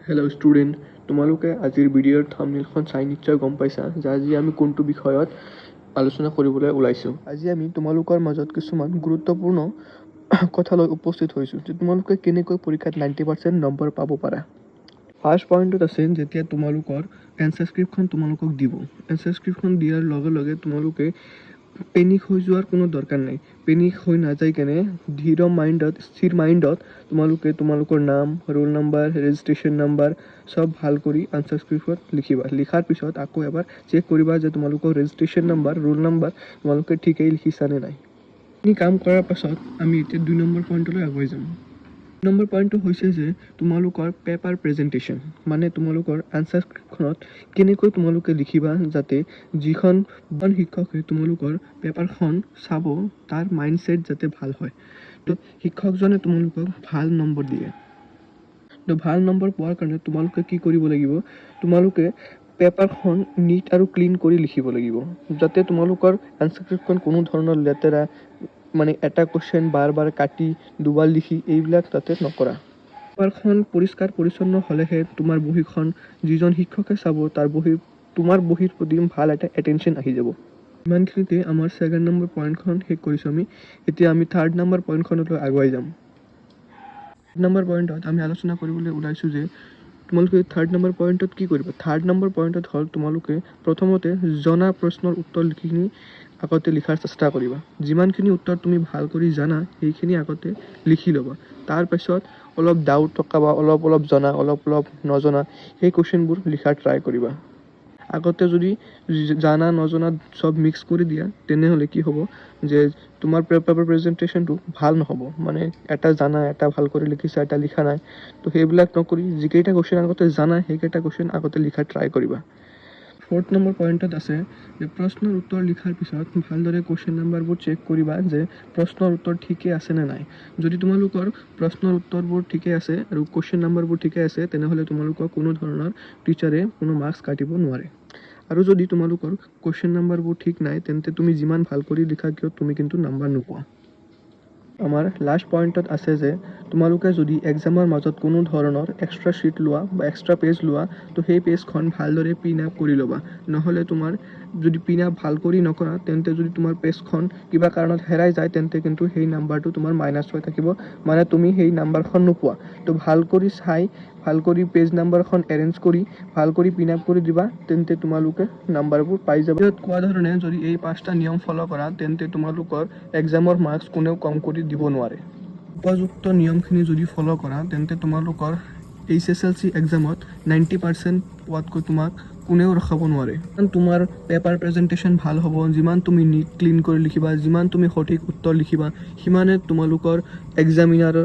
Hello' student, তোমালোকে আজিৰ ভিডিঅ'ৰ থাম্বনেইলখন চাই নিশ্চয় গম পাইছা যে আজি আমি কোনটো বিষয়ত আলোচনা কৰিবলৈ ওলাইছোঁ। আজি আমি তোমালোকৰ মাজত কিছুমান গুৰুত্বপূৰ্ণ কথা লৈ উপস্থিত হৈছোঁ যে তোমালোকে কেনেকৈ পৰীক্ষাত 90% নম্বৰ পাব পাৰা। ফাৰ্ষ্ট পইণ্টত আছে যেতিয়া তোমালোকৰ এনচাৰ স্ক্ৰিপ্টখন তোমালোকক দিব। এনচাৰ স্ক্ৰিপ্টখন দিয়াৰ লগে লগে তোমালোকে পেনিক হৈ যোৱাৰ কোনো দৰকাৰ নাই। পেনিক হৈ নাযায় কেনে স্থিৰ মাইণ্ডত তোমালোকে তোমালোকৰ নাম, ৰোল নাম্বাৰ, ৰেজিষ্ট্ৰেশ্যন নাম্বাৰ চব ভাল কৰি আনচাৰ স্ক্ৰিপ্টত লিখিবা। লিখাৰ পিছত আকৌ এবাৰ চেক কৰিবা যে তোমালোকৰ ৰেজিষ্ট্ৰেশ্যন নাম্বাৰ, ৰোল নাম্বাৰ তোমালোকে ঠিকেই লিখিছানে নাই। এইখিনি কাম কৰাৰ পাছত আমি এতিয়া 2 নম্বৰ পইণ্টলৈ আগুৱাই যাম। 2 নম্বৰ পইণ্টটো হৈছে যে তোমালোকৰ পেপাৰ প্ৰেজেণ্টেশ্যন, মানে তোমালোকৰ আনচাৰ স্ক্ৰিপ্টখনত কেনেকৈ তোমালোকে লিখিবা যাতে যিখন শিক্ষকে তোমালোকৰ পেপাৰখন চাব তাৰ মাইণ্ডছেট যাতে ভাল হয়। তো শিক্ষকজনে তোমালোকক ভাল নম্বৰ দিয়ে। তো ভাল নম্বৰ পোৱাৰ কাৰণে তোমালোকে কি কৰিব লাগিব, তোমালোকে পেপাৰখন নিট আৰু ক্লিন কৰি লিখিব লাগিব যাতে তোমালোকৰ আনচাৰ স্ক্ৰিপ্টখন কোনো ধৰণৰ লেতেৰা মানে এটা কুৱেশ্যন বাৰ বাৰ কাটি দুবাৰ লিখি এইবিলাক যাতে নকৰা। পেপাৰখন পৰিষ্কাৰ পৰিচ্ছন্ন হ'লেহে তোমাৰ বহীখন যিজন শিক্ষকে চাব তোমাৰ বহীৰ প্ৰতি ভাল এটা এটেনশ্যন আহি যাব। ইমানখিনিতে আমাৰ 2nd নম্বৰ পইণ্টখন শেষ কৰিছোঁ আমি। এতিয়া আমি 3rd নম্বৰ পইণ্টখনলৈ আগুৱাই যাম। 3rd নম্বৰ পইণ্টত আমি আলোচনা কৰিবলৈ ওলাইছোঁ যে তোমালোকে 3rd নম্বৰ পইণ্টত কি কৰিবা। 3rd নম্বৰ পইণ্টত হ'ল তোমালোকে প্ৰথমতে জনা প্ৰশ্নৰ উত্তৰ লিখিখিনি আগতে লিখাৰ চেষ্টা কৰিবা। যিমানখিনি উত্তৰ তুমি ভাল কৰি জানা সেইখিনি আগতে লিখি ল'বা। তাৰপাছত অলপ ডাউট থকা বা অলপ জনা অলপ নজনা সেই কুৱেশ্যনবোৰ লিখাৰ ট্ৰাই কৰিবা। আগতে যদি জানা নজনা চব মিক্স কৰি দিয়া তেনেহ'লে কি হ'ব যে তোমাৰ পেপাৰ প্ৰেজেণ্টেশ্যনটো ভাল নহ'ব। মানে এটা জানা, এটা ভাল কৰি লিখিছা, এটা লিখা নাই। তো সেইবিলাক নকৰি যিকেইটা কুৱেশ্যন আগতে জানা সেইকেইটা কুৱেশ্যন আগতে লিখাৰ ট্ৰাই কৰিবা। 4th নম্বৰ পইণ্টত আছে যে প্ৰশ্নৰ উত্তৰ লিখাৰ পিছত ভালদৰে কুৱেশ্যন নাম্বাৰবোৰ চেক কৰিবা যে প্ৰশ্নৰ উত্তৰ ঠিকে আছে নে নাই। যদি তোমালোকৰ প্ৰশ্নৰ উত্তৰবোৰ ঠিকে আছে আৰু কুৱেশ্যন নাম্বাৰবোৰ ঠিকে আছে তেনেহ'লে তোমালোকক কোনো ধৰণৰ টিচাৰে কোনো মাৰ্কছ কাটিব নোৱাৰে। আৰু যদি তোমালোকৰ কুৱেশ্যন নাম্বাৰবোৰ ঠিক নাই তেন্তে তুমি যিমান ভাল কৰি লিখা কিয় তুমি কিন্তু নাম্বাৰ নোপোৱা। আমাৰ লাষ্ট পইণ্টত আছে যে তোমালোকে যদি এক্সামৰ মাজত কোনো ধৰণৰ এক্সট্ৰা শ্বীট লোৱা বা এক্সট্ৰা পেজ লোৱা তো সেই পেজখন ভালদৰে পিন আপ কৰি ল'বা। নহ'লে তোমাৰ যদি পিন আপ ভাল কৰি নকৰা তেন্তে যদি তোমাৰ পেজখন কিবা কাৰণত হেৰাই যায় তেন্তে কিন্তু সেই নাম্বাৰটো তোমাৰ মাইনাছ হৈ থাকিব, মানে তুমি সেই নাম্বাৰখন নোপোৱা। তো ভাল কৰি চাই ভাল কৰি পেজ নাম্বাৰখন এৰেঞ্জ কৰি ভাল কৰি পিন আপ কৰি দিবা তেন্তে তোমালোকে নাম্বাৰবোৰ পাই যাবা। কোৱা ধৰণে যদি এই 5টা নিয়ম ফ'ল' কৰা তেন্তে তোমালোকৰ এক্সামৰ মাৰ্কছ কোনেও কম কৰি দিব নোৱাৰে। উপযুক্ত নিয়মখিনি যদি ফ'ল' কৰা তেন্তে তোমালোকৰ HSLC এক্সামত 90% পোৱাতকৈ তোমাক কোনেও ৰখাব নোৱাৰে। যিমান তোমাৰ পেপাৰ প্ৰেজেণ্টেশ্যন ভাল হ'ব, যিমান তুমি নিট ক্লিন কৰি লিখিবা, যিমান তুমি সঠিক উত্তৰ লিখিবা, সিমানে তোমালোকৰ এক্সামিনাৰৰ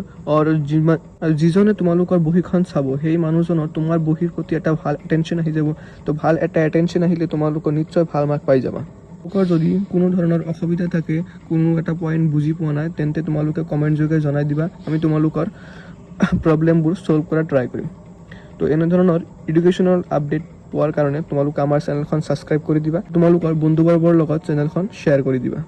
যিজনে তোমালোকৰ বহীখন চাব সেই মানুহজনৰ তোমাৰ বহীৰ প্ৰতি এটা ভাল এটেনশ্যন আহি যাব। তো ভাল এটা এটেনশ্যন আহিলে তোমালোকৰ নিশ্চয় ভাল মাৰ্ক পাই যাবা। তোমালোকৰ যদি কোনো ধৰণৰ অসুবিধা থাকে, কোনো এটা পইণ্ট বুজি পোৱা নাই তেন্তে তোমালোকে কমেণ্ট যোগে জনাই দিবা। আমি তোমালোকৰ প্ৰব্লেমবোৰ ছল্ভ কৰা ট্ৰাই কৰিম। তো এনেধৰণৰ এডুকেশ্যনেল আপডেট পোৱাৰ কাৰণে তোমালোকে আমাৰ চেনেলখন ছাবস্ক্ৰাইব কৰি দিবা। তোমালোকৰ বন্ধুবৰ্গৰ লগত চেনেলখন শ্বেয়াৰ কৰি দিবা।